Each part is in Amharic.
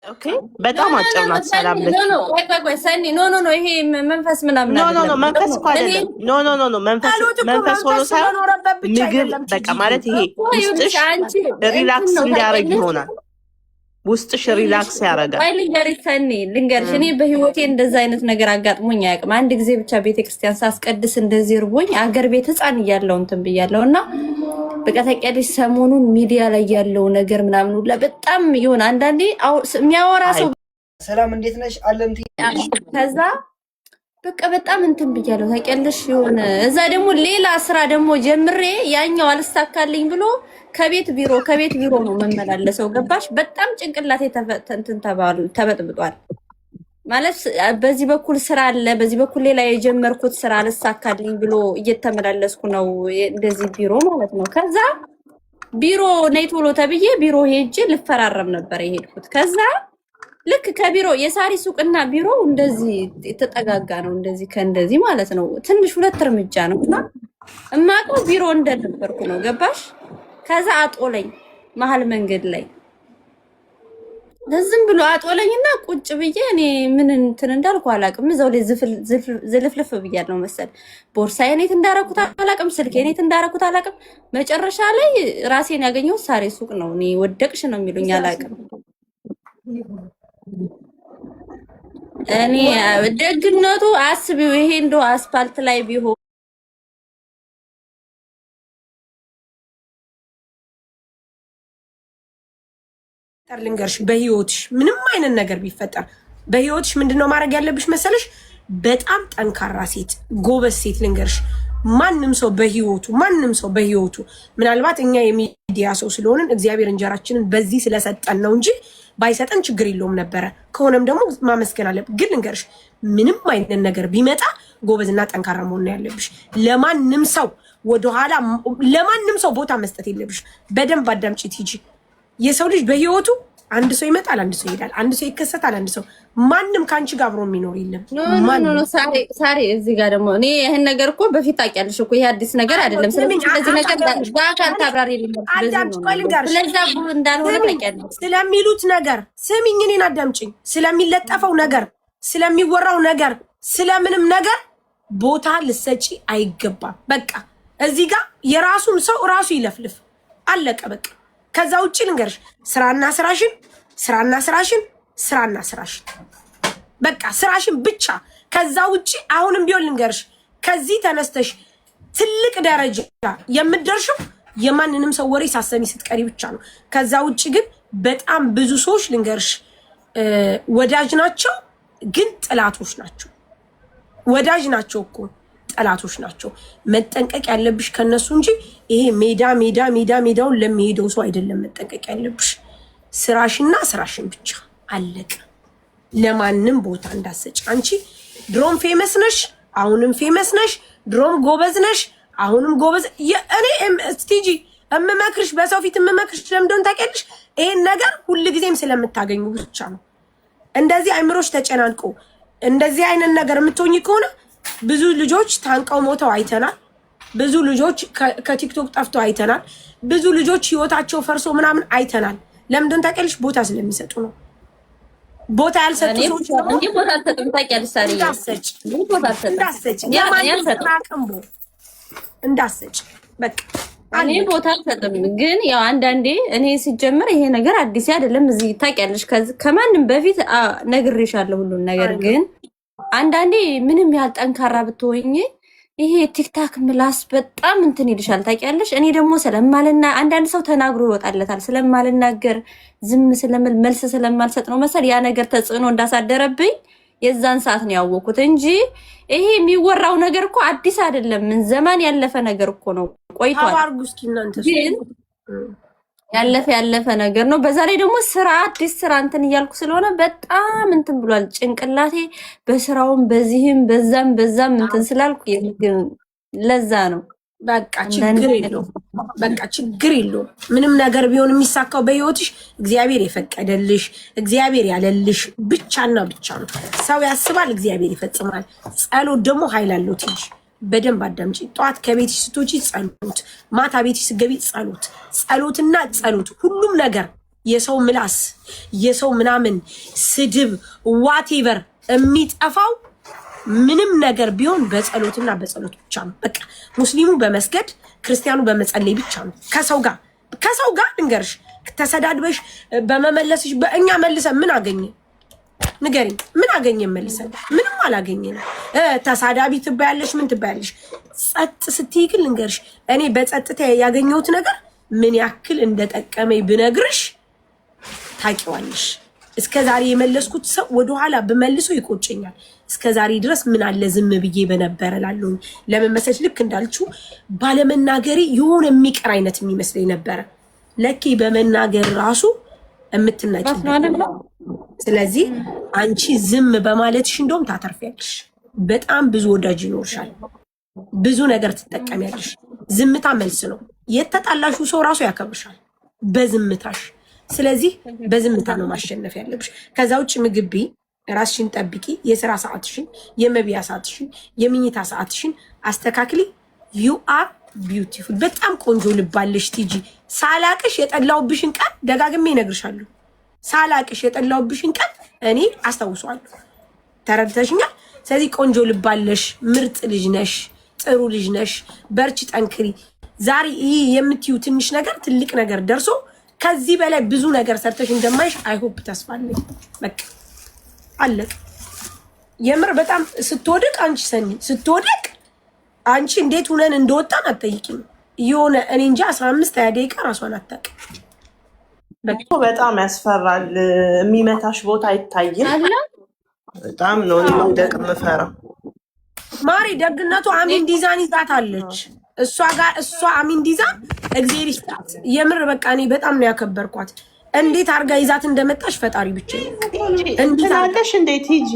ኦኬ በጣም አጭር ናት። ሰላም ለኪ ቆይ ሰኒ ኖ ይሄ መንፈስ ምናምን ኖ መንፈስ እኮ አይደለም። ኖ መንፈስ ሆኖ ሳይሆን ምግብ በቃ ማለት ይሄ ውስጥሽ ሪላክስ እንዲያደርግ ይሆናል። ውስጥሽ ሪላክስ ያደርጋል። አይ ልንገርሽ ሰኒ ልንገርሽ፣ እኔ በህይወቴ እንደዛ አይነት ነገር አጋጥሞኝ አያውቅም። አንድ ጊዜ ብቻ ቤተክርስቲያን ሳስቀድስ እንደዚህ ርቦኝ አገር ቤት ህፃን እያለሁ እንትን ብያለሁ እና በቃ ታውቂያለሽ ሰሞኑን ሚዲያ ላይ ያለው ነገር ምናምን ሁላ በጣም ይሆን አንዳንዴ የሚያወራ ሰው ሰላም እንዴት ነሽ አለምቲ ከዛ በቃ በጣም እንትን ብያለሁ ታውቂያለሽ። የሆነ እዛ ደግሞ ሌላ ስራ ደግሞ ጀምሬ ያኛው አልሳካልኝ ብሎ ከቤት ቢሮ ነው መመላለሰው። ገባሽ? በጣም ጭንቅላቴ ተበጥብጧል ማለት በዚህ በኩል ስራ አለ፣ በዚህ በኩል ሌላ የጀመርኩት ስራ አልሳካልኝ ብሎ እየተመላለስኩ ነው እንደዚህ ቢሮ ማለት ነው። ከዛ ቢሮ ነይ ቶሎ ተብዬ ቢሮ ሄጄ ልፈራረም ነበር የሄድኩት። ከዛ ልክ ከቢሮ የሳሪ ሱቅና ቢሮ እንደዚህ የተጠጋጋ ነው፣ እንደዚህ ከእንደዚህ ማለት ነው። ትንሽ 2 እርምጃ ነው እና እማቀው ቢሮ እንደነበርኩ ነው። ገባሽ? ከዛ አጦለኝ መሀል መንገድ ላይ ዝም ብሎ አጦለኝና ቁጭ ብዬ እኔ ምን እንትን እንዳልኩ አላውቅም። እዛው ላይ ዝልፍልፍ ብያለሁ መሰል። ቦርሳዬ እኔት እንዳረኩት አላውቅም፣ ስልኬ እኔት እንዳረኩት አላውቅም። መጨረሻ ላይ ራሴን ያገኘው ሳሪ ሱቅ ነው። እኔ ወደቅሽ ነው የሚሉኝ አላውቅም። እኔ ደግነቱ አስቢው ይሄ እንደው አስፋልት ላይ ቢሆን ልንገርሽ በህይወትሽ ምንም አይነት ነገር ቢፈጠር በህይወትሽ ምንድነው ማድረግ ያለብሽ መሰለሽ? በጣም ጠንካራ ሴት ጎበዝ ሴት ልንገርሽ። ማንም ሰው በህይወቱ ምናልባት እኛ የሚዲያ ሰው ስለሆንን እግዚአብሔር እንጀራችንን በዚህ ስለሰጠን ነው እንጂ ባይሰጠን ችግር የለውም ነበረ። ከሆነም ደግሞ ማመስገን አለብን። ግን ልንገርሽ ምንም አይነት ነገር ቢመጣ ጎበዝና ጠንካራ መሆን ያለብሽ። ለማንም ሰው ወደኋላ ለማንም ሰው ቦታ መስጠት የለብሽ። በደንብ አዳምጪ ቲጂ። የሰው ልጅ በህይወቱ አንድ ሰው ይመጣል፣ አንድ ሰው ይሄዳል፣ አንድ ሰው ይከሰታል፣ አንድ ሰው ማንም ካንቺ ጋር አብሮ የሚኖር የለም። ኖ ሳሪ እዚህ ጋር ደግሞ እኔ ይሄን ነገር እኮ በፊት ታውቂያለሽ እኮ ይሄ አዲስ ነገር አይደለም። ስለዚህ ነገር ዳካል ታብራሪ የለም። ስለዛ ጉር እንዳልሆነ ታውቂያለሽ። ስለሚሉት ነገር ስሚኝ፣ እኔን አዳምጪኝ። ስለሚለጠፈው ነገር፣ ስለሚወራው ነገር፣ ስለምንም ነገር ቦታ ልሰጪ አይገባም። በቃ እዚህ ጋር የራሱን ሰው ራሱ ይለፍልፍ፣ አለቀ በቃ። ከዛ ውጪ ልንገርሽ ስራና ስራሽን በቃ ስራሽን ብቻ። ከዛ ውጪ አሁንም ቢሆን ልንገርሽ ከዚህ ተነስተሽ ትልቅ ደረጃ የምትደርሽው የማንንም ሰው ወሬ ሳሰሚ ስትቀሪ ብቻ ነው። ከዛ ውጪ ግን በጣም ብዙ ሰዎች ልንገርሽ ወዳጅ ናቸው ግን ጥላቶች ናቸው። ወዳጅ ናቸው እኮ ጠላቶች ናቸው። መጠንቀቅ ያለብሽ ከነሱ እንጂ ይሄ ሜዳውን ለሚሄደው ሰው አይደለም መጠንቀቅ ያለብሽ። ስራሽና ስራሽን ብቻ አለቀ። ለማንም ቦታ እንዳሰጭ። አንቺ ድሮም ፌመስ ነሽ፣ አሁንም ፌመስ ነሽ። ድሮም ጎበዝ ነሽ፣ አሁንም ጎበዝ። እኔ ስቲጂ እምመክርሽ በሰው ፊት እምመክርሽ ለምንድነው ታውቂያለሽ? ይሄን ነገር ሁልጊዜም ስለምታገኙ ብቻ ነው። እንደዚህ አይምሮሽ ተጨናንቆ እንደዚህ አይነት ነገር የምትሆኚ ከሆነ ብዙ ልጆች ታንቀው ሞተው አይተናል። ብዙ ልጆች ከቲክቶክ ጠፍተው አይተናል። ብዙ ልጆች ህይወታቸው ፈርሶ ምናምን አይተናል። ለምንድን ታውቂያለሽ? ቦታ ስለሚሰጡ ነው። ቦታ ያልሰጡ ሰዎች እንዴ ቦታ አልሰጡም። ታውቂያለሽ? እንዳሰጭ በቃ እኔ ቦታ አልሰጥም። ግን ያው አንዳንዴ እኔ ሲጀምር ይሄ ነገር አዲስ አይደለም። እዚህ ታውቂያለሽ ከማንም በፊት ነግሬሻለሁ ሁሉን ነገር። ግን አንዳንዴ ምንም ያህል ጠንካራ ብትሆኚ ይሄ ቲክታክ ምላስ በጣም እንትን ይልሻል ታውቂያለሽ። እኔ ደግሞ ስለማልና አንዳንድ ሰው ተናግሮ ይወጣለታል ስለማልናገር ዝም ስለምል መልስ ስለማልሰጥ ነው መሰል ያ ነገር ተጽዕኖ እንዳሳደረብኝ የዛን ሰዓት ነው ያወኩት እንጂ ይሄ የሚወራው ነገር እኮ አዲስ አይደለም። ምን ዘመን ያለፈ ነገር እኮ ነው፣ ቆይቷል። ግን ያለፈ ነገር ነው። በዛ ላይ ደግሞ ስራ አዲስ ስራ እንትን እያልኩ ስለሆነ በጣም እንትን ብሏል ጭንቅላቴ። በስራውም በዚህም በዛም እንትን ስላልኩ ግን ለዛ ነው። በቃ ችግር የለውም። ምንም ነገር ቢሆን የሚሳካው በህይወትሽ እግዚአብሔር የፈቀደልሽ እግዚአብሔር ያለልሽ ብቻና ብቻ ነው። ሰው ያስባል፣ እግዚአብሔር ይፈጽማል። ጸሎት ደግሞ ኃይል አለው። ትንሽ በደንብ አዳምጪ። ጠዋት ከቤትሽ ስትወጪ ጸሎት፣ ማታ ቤትሽ ስትገቢ ጸሎት፣ ጸሎትና ጸሎት። ሁሉም ነገር የሰው ምላስ የሰው ምናምን ስድብ ዋቴቨር የሚጠፋው ምንም ነገር ቢሆን በጸሎትና በጸሎት ብቻ ነው። በቃ ሙስሊሙ በመስገድ ክርስቲያኑ በመጸለይ ብቻ ነው። ከሰው ጋር ልንገርሽ ተሰዳድበሽ በመመለስሽ በእኛ መልሰን ምን አገኘ ንገሪኝ? ምን አገኘ መልሰን? ምንም አላገኘንም። ተሳዳቢ ትባያለሽ ምን ትባያለሽ? ጸጥ ስትይ ግን ልንገርሽ እኔ በጸጥታ ያገኘሁት ነገር ምን ያክል እንደጠቀመኝ ብነግርሽ ታውቂዋለሽ። እስከዛሬ የመለስኩት ሰው ወደኋላ ብመልሰው ይቆጨኛል። እስከዛሬ ድረስ ምን አለ ዝም ብዬ በነበረ ላለሁኝ ለመመሰል ልክ እንዳልችው ባለመናገሬ የሆነ የሚቀር አይነት የሚመስለኝ ነበረ። ለኪ በመናገር ራሱ የምትናቂ። ስለዚህ አንቺ ዝም በማለትሽ እንደውም ታተርፊያለሽ። በጣም ብዙ ወዳጅ ይኖርሻል። ብዙ ነገር ትጠቀሚያለሽ። ዝምታ መልስ ነው። የተጣላሹ ሰው ራሱ ያከብርሻል በዝምታሽ። ስለዚህ በዝምታ ነው ማሸነፍ ያለብሽ። ከዛ ውጭ ምግቢ ራስሽን ጠብቂ። የስራ ሰዓትሽን፣ የመብያ ሰዓትሽን፣ የምኝታ ሰዓትሽን አስተካክሊ። ዩ አር ቢዩቲፉል። በጣም ቆንጆ ልባለሽ ቲጂ። ሳላቅሽ የጠላውብሽን ቀን ደጋግሜ እነግርሻለሁ። ሳላቅሽ የጠላውብሽን ቀን እኔ አስታውሰዋለሁ። ተረድተሽኛል? ስለዚህ ቆንጆ ልባለሽ፣ ምርጥ ልጅ ነሽ፣ ጥሩ ልጅ ነሽ። በርቺ፣ ጠንክሪ። ዛሬ ይህ የምትዩ ትንሽ ነገር ትልቅ ነገር ደርሶ ከዚህ በላይ ብዙ ነገር ሰርተሽ እንደማይሽ አይሆፕ ተስፋለኝ። በቃ አለቅ። የምር በጣም ስትወድቅ አንቺ ሰኒ ስትወድቅ አንቺ እንዴት ሁነን እንደወጣን አትጠይቂም። የሆነ እኔ እንጃ 15-20 ደቂቃ ራሷን አታውቅም። በጣም ያስፈራል። የሚመታሽ ቦታ አይታይም። በጣም ነው መውደቅ የምፈራው። ማሪ ደግነቱ አሚን ዲዛን ይዛታለች። እሷ አሚን ዲዛን እግዚአብሔር ይስጣት። የምር በቃ እኔ በጣም ነው ያከበርኳት። እንዴት አርጋ ይዛት እንደመጣሽ ፈጣሪ ብቻ እንዴት አለሽ? እንዴት ሂጂ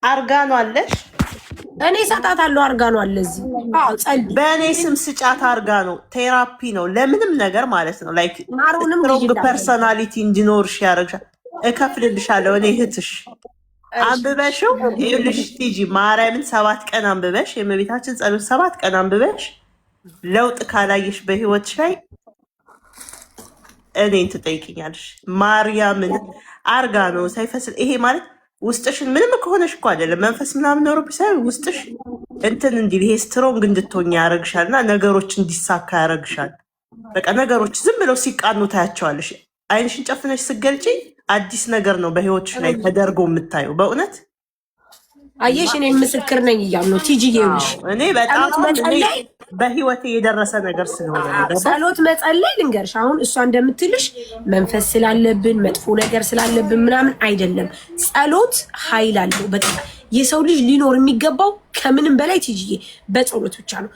አርጋ ነው አለሽ? እኔ ሰጣታለሁ። አርጋ ነው አለ እዚህ። አዎ ጸልይ። በእኔ ስም ስጫት አርጋ ነው። ቴራፒ ነው ለምንም ነገር ማለት ነው። ላይክ ስትሮንግ ፐርሰናሊቲ እንዲኖርሽ ያደርግሻል። እከፍልልሻለሁ እኔ እህትሽ። አንብበሽው ይኸውልሽ ቲጂ ማርያምን 7 ቀን አንብበሽ የእመቤታችን ጸሎት 7 ቀን አንብበሽ ለውጥ ካላየሽ በህይወትሽ ላይ እኔን ትጠይቅኛለሽ። ማርያምን አርጋ ነው ሳይፈስል። ይሄ ማለት ውስጥሽን ምንም ከሆነሽ እኮ አይደለም መንፈስ ምናምን ኖሮብሽ ሳይሆን ውስጥሽ እንትን እንዲል ይሄ ስትሮንግ እንድትሆኝ ያደርግሻል እና ነገሮች እንዲሳካ ያደርግሻል። በቃ ነገሮች ዝም ብለው ሲቃኑ ታያቸዋለሽ። አይንሽን ጨፍነሽ ስትገልጪ አዲስ ነገር ነው በህይወትሽ ላይ ተደርጎ የምታየው። በእውነት አየሽ፣ እኔ ምስክር ነኝ እያሉ ነው ቲጂ። ይኸውልሽ እኔ በጣም በህይወቴ የደረሰ ነገር ስለሆነ ጸሎት መጸለይ ልንገርሽ። አሁን እሷ እንደምትልሽ መንፈስ ስላለብን መጥፎ ነገር ስላለብን ምናምን አይደለም። ጸሎት ኃይል አለው። በቃ የሰው ልጅ ሊኖር የሚገባው ከምንም በላይ ቲጂዬ በጸሎት ብቻ ነው።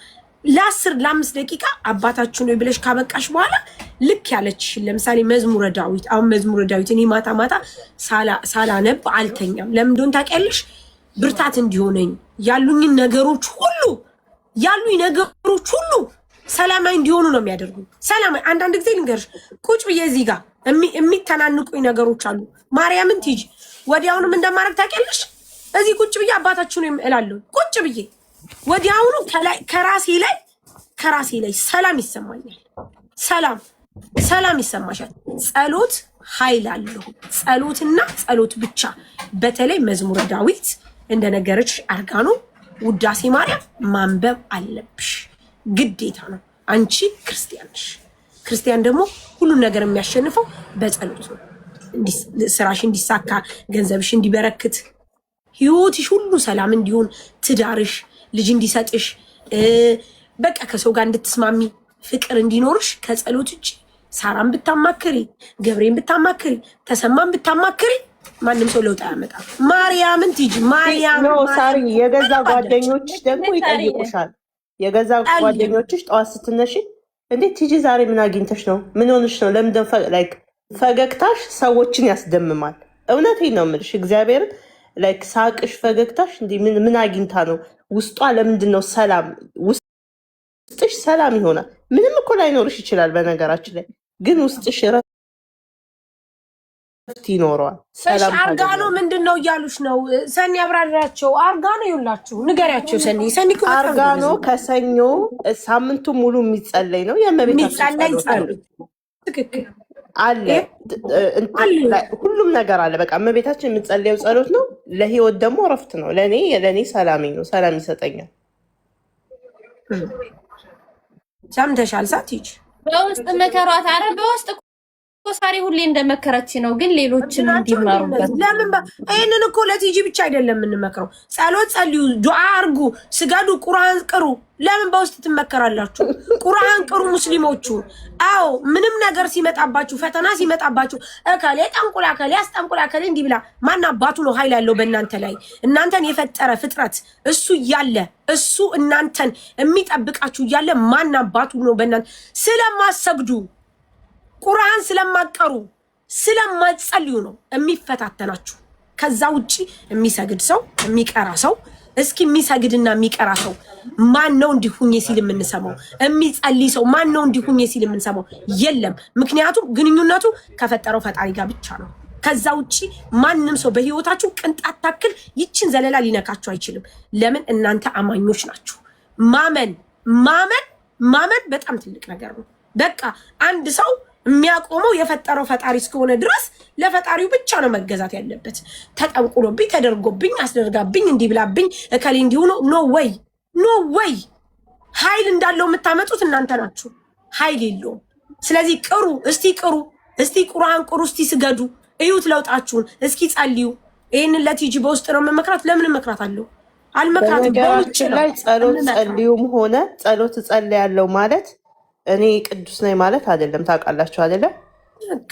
ለ10-5 ደቂቃ አባታችን ነው ብለሽ ካበቃሽ በኋላ ልክ ያለችሽን ለምሳሌ መዝሙረ ዳዊት። አሁን መዝሙረ ዳዊት እኔ ማታ ማታ ሳላነብ አልተኛም። ለምን እንደሆነ ታውቂያለሽ? ብርታት እንዲሆነኝ ያሉኝ ነገሮች ሁሉ ሰላማዊ እንዲሆኑ ነው የሚያደርጉኝ። ሰላማዊ አንዳንድ ጊዜ ልንገርሽ ቁጭ ብዬ እዚህ ጋር የሚተናንቁኝ ነገሮች አሉ። ማርያምን ቲጂ ወዲያውኑም እንደማረግ ታውቂያለሽ? እዚህ ቁጭ ብዬ አባታችን ነው እላለሁ። ቁጭ ብዬ ወዲያውኑ ከራሴ ላይ ሰላም ይሰማኛል። ሰላም ይሰማሻል። ጸሎት ኃይል አለው። ጸሎትና ጸሎት ብቻ። በተለይ መዝሙረ ዳዊት እንደነገረች አርጋኖ ውዳሴ ማርያም ማንበብ አለብሽ፣ ግዴታ ነው። አንቺ ክርስቲያን ነሽ። ክርስቲያን ደግሞ ሁሉን ነገር የሚያሸንፈው በጸሎት ነው። ስራሽ እንዲሳካ፣ ገንዘብሽ እንዲበረክት፣ ህይወትሽ ሁሉ ሰላም እንዲሆን፣ ትዳርሽ ልጅ እንዲሰጥሽ፣ በቃ ከሰው ጋር እንድትስማሚ፣ ፍቅር እንዲኖርሽ ከጸሎት ውጭ ሳራን ብታማክሪ፣ ገብሬን ብታማክሪ፣ ተሰማን ብታማክሪ ማንም ሰው ለውጥ አያመጣም። ማርያምን ቲጂ ማርያም ሳሪ የገዛ ጓደኞችሽ ደግሞ ይጠይቁሻል። የገዛ ጓደኞችሽ ጠዋት ስትነሺ እንዴት ቲጂ ዛሬ ምን አግኝተሽ ነው? ምን ሆነሽ ነው? ለምንድን ላይክ ፈገግታሽ ሰዎችን ያስደምማል። እውነቴን ነው የምልሽ እግዚአብሔርን ላይክ ሳቅሽ፣ ፈገግታሽ እንዲህ ምን አግኝታ ነው? ውስጧ ለምንድን ነው ሰላም? ውስጥሽ ሰላም ይሆናል። ምንም እኮ ላይኖርሽ ይችላል በነገራችን ላይ ግን ውስጥሽ ይኖረዋል። ሰላም አርጋኖ ምንድን ነው እያሉሽ ነው? ሰኒ አብራራቸው። አርጋኖ ይውላችሁ ንገሪያቸው። ሰኒ አርጋኖ ከሰኞ ሳምንቱ ሙሉ የሚጸለይ ነው። የመቤታችን ጸሎት ትክክል አለ ሁሉም ነገር አለ። በቃ እመቤታችን የምትጸልየው ጸሎት ነው። ለህይወት ደግሞ እረፍት ነው። ለእኔ ሰላሜ ነው። ሰላም ይሰጠኛል። ሰምተሻል ሳትይች በውስጥ መከሯት። አረ በውስጥ ሳሪ ሁሌ እንደመከረች ነው፣ ግን ሌሎችም እንዲማሩበት። ለምን ይሄንን እኮ ለቲጂ ብቻ አይደለም የምንመክረው። ጸሎት ጸልዩ፣ ዱዓ አርጉ፣ ስገዱ፣ ቁርአን ቅሩ። ለምን በውስጥ ትመከራላችሁ? ቁርአን ቅሩ ሙስሊሞቹ። አዎ ምንም ነገር ሲመጣባችሁ፣ ፈተና ሲመጣባችሁ እከሌ ጠንቁላ እከሌ አስጠንቁላ እከሌ እንዲህ ብላ ማን አባቱ ነው ኃይል ያለው በእናንተ ላይ? እናንተን የፈጠረ ፍጥረት እሱ እያለ እሱ እናንተን የሚጠብቃችሁ እያለ ማን አባቱ ነው በእናንተ? ስለማሰግዱ ቁርአን ስለማቀሩ ስለማጸልዩ ነው የሚፈታተናችሁ። ከዛ ውጪ የሚሰግድ ሰው የሚቀራ ሰው እስኪ የሚሰግድና የሚቀራ ሰው ማን ነው እንዲሁኝ ሲል የምንሰማው? የሚጸልይ ሰው ማን ነው እንዲሁኝ ሲል የምንሰማው? የለም። ምክንያቱም ግንኙነቱ ከፈጠረው ፈጣሪ ጋር ብቻ ነው። ከዛ ውጪ ማንም ሰው በህይወታችሁ ቅንጣት ታክል ይችን ዘለላ ሊነካችሁ አይችልም። ለምን? እናንተ አማኞች ናችሁ። ማመን በጣም ትልቅ ነገር ነው። በቃ አንድ ሰው የሚያቆመው የፈጠረው ፈጣሪ እስከሆነ ድረስ ለፈጣሪው ብቻ ነው መገዛት ያለበት። ተጠንቁሎብኝ ተደርጎብኝ አስደርጋብኝ እንዲብላብኝ እከሌ እንዲሆኑ ኖ ወይ ኃይል እንዳለው የምታመጡት እናንተ ናችሁ። ኃይል የለውም። ስለዚህ እስቲ ቁርአን ቅሩ፣ እስቲ ስገዱ፣ እዩት ለውጣችሁን፣ እስኪ ጸልዩ። ይህንን ለቲጂ በውስጥ ነው መመክራት። ለምን እመክራታለሁ? አልመክራትም። በነገራችን ላይ ጸሎት ጸልዩም ሆነ ጸሎት እጸልያለሁ ማለት እኔ ቅዱስ ነኝ ማለት አይደለም። ታውቃላችሁ አይደለም?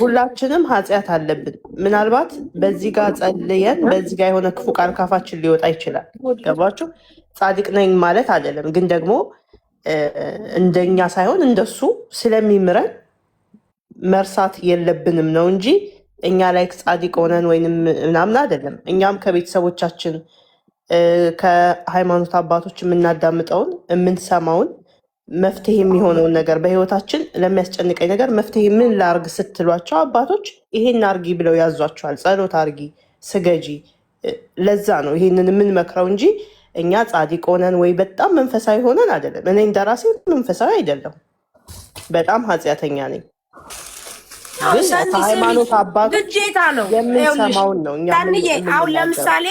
ሁላችንም ኃጢአት አለብን። ምናልባት በዚህ ጋር ጸልየን በዚህ ጋር የሆነ ክፉ ቃል ካፋችን ሊወጣ ይችላል። ገባችሁ? ጻድቅ ነኝ ማለት አይደለም። ግን ደግሞ እንደኛ ሳይሆን እንደሱ ስለሚምረን መርሳት የለብንም ነው እንጂ እኛ ላይ ጻድቅ ሆነን ወይንም ምናምን አይደለም። እኛም ከቤተሰቦቻችን ከሃይማኖት አባቶች የምናዳምጠውን የምንሰማውን መፍትሄ የሚሆነውን ነገር በህይወታችን ለሚያስጨንቀኝ ነገር መፍትሄ ምን ላርግ ስትሏቸው አባቶች ይሄን አርጊ ብለው ያዟቸዋል። ጸሎት አርጊ፣ ስገጂ። ለዛ ነው ይሄንን የምንመክረው እንጂ እኛ ጻድቅ ሆነን ወይ በጣም መንፈሳዊ ሆነን አይደለም። እኔ እንደራሴ መንፈሳዊ አይደለም፣ በጣም ኃጢአተኛ ነኝ። ግን ከሃይማኖት አባቶች ግዴታ ነው የምንሰማውን ነው እኛ። አሁን ለምሳሌ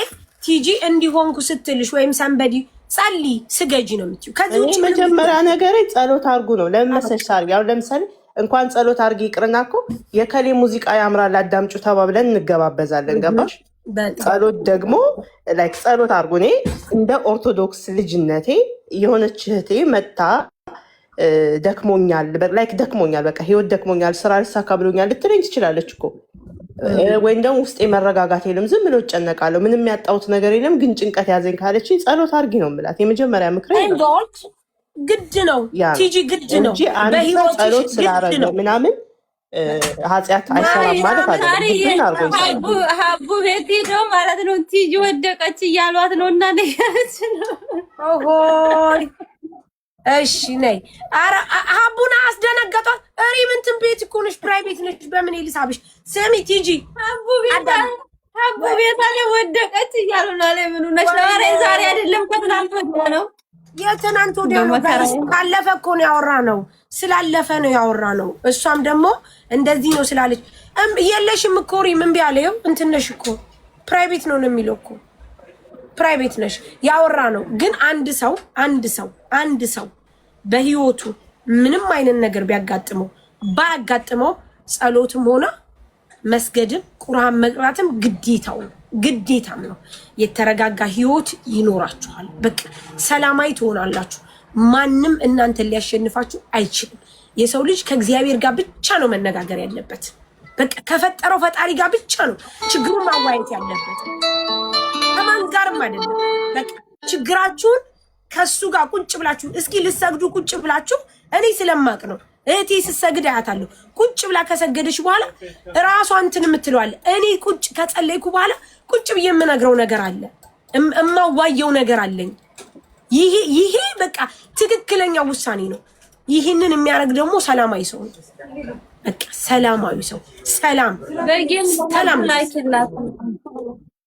ቲጂ እንዲሆንኩ ስትልሽ ወይም ሰንበዲ ጸልይ ስገጂ ነው የምትይው። ከዚህ ውጭ መጀመሪያ ነገር ጸሎት አርጉ ነው። ለምሳሌ አሁን ለምሳሌ እንኳን ጸሎት አርጊ ይቅርና እኮ የከሌ ሙዚቃ ያምራል አዳምጩ ተባብለን እንገባበዛለን። ገባሽ? ጸሎት ደግሞ ላይክ ጸሎት አርጉ። እኔ እንደ ኦርቶዶክስ ልጅነቴ የሆነች እህቴ መታ ደክሞኛል፣ በቃ ህይወት ደክሞኛል፣ ስራ ልሳካ ብሎኛል ልትለኝ ትችላለች እኮ። ወይም ደግሞ ውስጤ መረጋጋት የለም፣ ዝም ብሎ እጨነቃለሁ፣ ምንም ያጣሁት ነገር የለም፣ ግን ጭንቀት ያዘኝ ካለች ጸሎት አርጊ ነው የምላት። የመጀመሪያ ምክሬ ግድ ነው ቲጂ፣ ግድ ነው እንጂ አንድ ሰው ጸሎት ስላረገ ምናምን ኃጢአት አይሰራም ማለት አይደለም። ሀቡ ቤት ሄደው ማለት ነው ቲጂ ወደቀች እያሏት ነው እና ነገረች ነው። እሺ ነይ። ኧረ ሀቡና አስደነገጧት። እሪ ምንትን ቤት እኮ ነሽ፣ ፕራይቬት ነሽ። በምን ልሳብሽ? ስሚ ቲጂ ሀቡ ቤት አለ ወደቀች እያሉ ነው አለ። ምኑ ነሽ? ዛሬ አይደለም ከትናንት ወዲያ ነው። የትናንት ወዲያ ነው። ካለፈ እኮ ነው ያወራነው፣ ስላለፈ ነው ያወራነው። እሷም ደግሞ እንደዚህ ነው ስላለች የለሽም እኮ ሪም እምቢ አለ። እንትን ነሽ እኮ ፕራይቬት ነው የሚለው እኮ ፕራይቬት ነሽ ያወራ ነው። ግን አንድ ሰው በህይወቱ ምንም አይነት ነገር ባያጋጥመው ጸሎትም ሆነ መስገድም ቁርአን መቅራትም ግዴታም ነው። የተረጋጋ ህይወት ይኖራችኋል። በቃ ሰላማዊ ትሆናላችሁ። ማንም እናንተን ሊያሸንፋችሁ አይችልም። የሰው ልጅ ከእግዚአብሔር ጋር ብቻ ነው መነጋገር ያለበት። በቃ ከፈጠረው ፈጣሪ ጋር ብቻ ነው ችግሩን ማዋየት ያለበት። ከማን ጋርም አይደለም። በቃ ችግራችሁን ከሱ ጋር ቁጭ ብላችሁ እስኪ ልሰግዱ ቁጭ ብላችሁ፣ እኔ ስለማቅ ነው እህቴ ስሰግድ አያታለሁ። ቁጭ ብላ ከሰገደች በኋላ ራሷ እንትን የምትለዋለ። እኔ ቁጭ ከጸለይኩ በኋላ ቁጭ ብዬ የምነግረው ነገር አለ፣ እማዋየው ነገር አለኝ። ይሄ በቃ ትክክለኛ ውሳኔ ነው። ይህንን የሚያደርግ ደግሞ ሰላማዊ ሰው ነው። በቃ ሰላማዊ ሰው ሰላም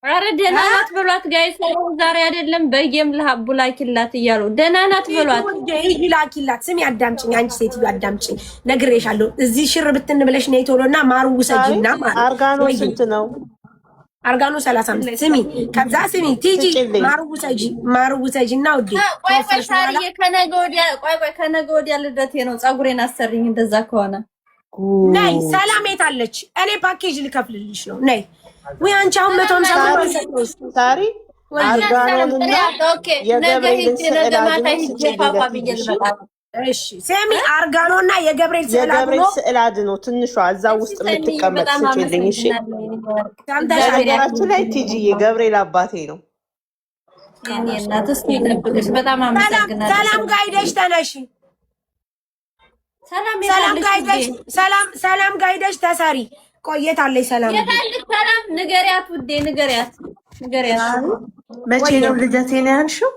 ኧረ ደህና ናት በሏት ጋይስ። ዛሬ አይደለም በጌም ለሀቡ ላኪላት እያሉ ደህና ናት በሏት። ሂጂ ላኪላት። ስሚ አዳምጪኝ፣ አንቺ ሴትዮ አዳምጪኝ፣ ነግሬሻለሁ። እዚህ ሽር ብትን ብለሽ ነይ ቶሎና ማሩ ውሰጂና ማለት አርጋኖ ስንት ነው? አርጋኖ 35 ስሚ፣ ከዛ ስሚ ቲጂ ማሩ ውሰጂና ውዴ። ቆይ ሳርዬ ከነገ ወዲያ ልደቴ ነው። ፀጉሬን አሰርኝ እንደዛ ከሆነ ነይ። ሰላም የት አለች? እኔ ፓኬጅ ልከፍልልሽ ነው። ነይ ወይ አንቺ አሁን 150 ሳሪ አርጋኖንና የገብርኤል እሺ ስሚ፣ አርጋኖና የገብርኤል ስዕል አድኖ ትንሿ እዛ ውስጥ የምትቀመጥ ስጪልኝ። እሺ ነገራችን ላይ ቲጂ የገብርኤል አባቴ ነው። በጣም አመሰግናለሁ። ሰላም ጋር ሄደሽ ተነሺ። ሰላም ጋር ሄደሽ ተሰሪ። ቆየት አለኝ። ሰላም ንገሪያት ውዴ፣ ንገሪያት። መቼ ነው ልደቴን ያልሽው?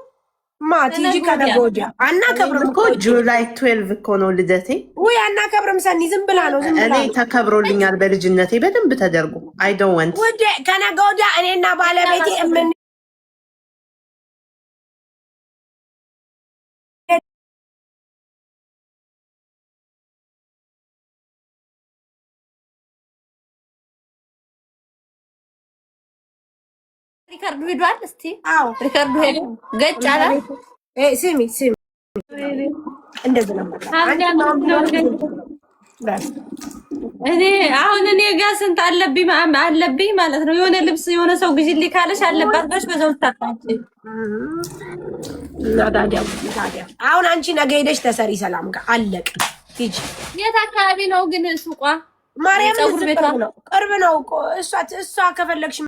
ቲጂ ከነገ ወዲያ አናከብርም እኮ ጁላይ 12 እኮ ነው ልደቴ። ውይ አናከብርም ሰኒ፣ ዝም ብላ ነው። እኔ ተከብሮልኛል በልጅነቴ በደንብ ተደርጎ። አይ ዶንት ዋንት ውዴ፣ ከነገ ወዲያ እኔና ባለቤቴ ሪካርዱ ሄዷል። እስቲ አዎ ሪካርዱ ሄዶ ገጭ አለ። ስሚ እንደዚህ ነው። እኔ ጋር ስንት አለብኝ ማለት ነው። የሆነ ልብስ የሆነ ሰው ግዢልኝ ካለሽ አለባት በሽ በዛው ታጣጪ እና ታዲያ አሁን አንቺ ነገ ሄደሽ ተሰሪ። ሰላም ጋር አለቅ። ሂጂ። የት አካባቢ ነው ግን ሱቋ? ማርያም ቅርብ ነው። እሷ ከፈለግሽ